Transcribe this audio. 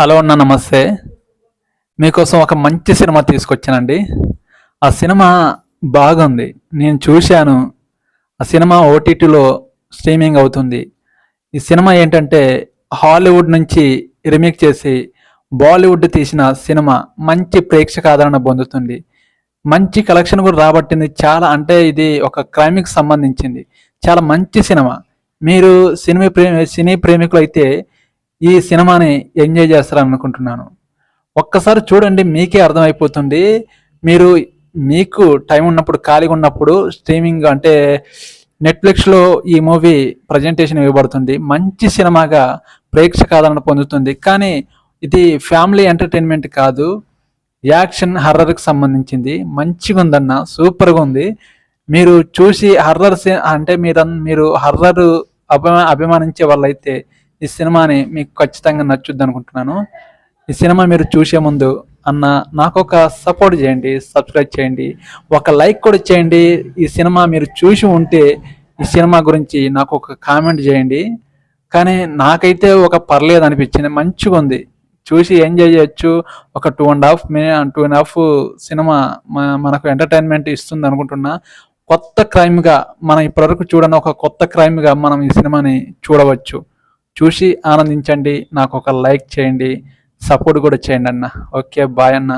Hello అన్న, నమస్తే. మీకోసం ఒక మంచి సినిమా తీసుకొచ్చానండి. ఆ సినిమా బాగుంది, నేను చూశాను. ఆ సినిమా ఓటీటీలో స్ట్రీమింగ్ అవుతుంది. ఈ సినిమా ఏంటంటే హాలీవుడ్ నుంచి రీమేక్ చేసి బాలీవుడ్ తీసిన సినిమా. మంచి ప్రేక్షక ఆదరణ పొందుతుంది, మంచి కలెక్షన్ కూడా రాబట్టింది. చాలా అంటే ఇది ఒక క్రైమ్కి సంబంధించింది. చాలా మంచి సినిమా. మీరు సినీ ప్రేమికులు అయితే ఈ సినిమాని ఎంజాయ్ చేస్తారని అనుకుంటున్నాను. ఒక్కసారి చూడండి, మీకే అర్థమైపోతుంది. మీరు మీకు టైం ఉన్నప్పుడు, ఖాళీగా ఉన్నప్పుడు స్ట్రీమింగ్ అంటే నెట్ఫ్లిక్స్లో ఈ మూవీ ప్రజెంటేషన్ ఇవ్వబడుతుంది. మంచి సినిమాగా ప్రేక్షక ఆదరణ పొందుతుంది. కానీ ఇది ఫ్యామిలీ ఎంటర్టైన్మెంట్ కాదు, యాక్షన్ హర్రర్కి సంబంధించింది. మంచిగా ఉందన్న, సూపర్గా ఉంది. మీరు చూసి అంటే మీరు హర్రర్ అభిమానించే వాళ్ళైతే ఈ సినిమాని మీకు ఖచ్చితంగా నచ్చుద్ది అనుకుంటున్నాను. ఈ సినిమా మీరు చూసే ముందు అన్న నాకు ఒక సపోర్ట్ చేయండి, సబ్స్క్రైబ్ చేయండి, ఒక లైక్ కూడా చేయండి. ఈ సినిమా మీరు చూసి ఉంటే ఈ సినిమా గురించి నాకు ఒక కామెంట్ చేయండి. కానీ నాకైతే ఒక పర్లేదు అనిపించింది, మంచిగా ఉంది, చూసి ఎంజాయ్ చేయొచ్చు. ఒక 2.5 సినిమా మనకు ఎంటర్టైన్మెంట్ ఇస్తుంది అనుకుంటున్నా. కొత్త క్రైమ్గా మనం ఇప్పటివరకు చూడని ఒక కొత్త క్రైమ్గా మనం ఈ సినిమాని చూడవచ్చు. చూసి ఆనందించండి, నాకు ఒక లైక్ చేయండి, సపోర్ట్ కూడా చేయండి అన్న. ఓకే, బాయ్ అన్న.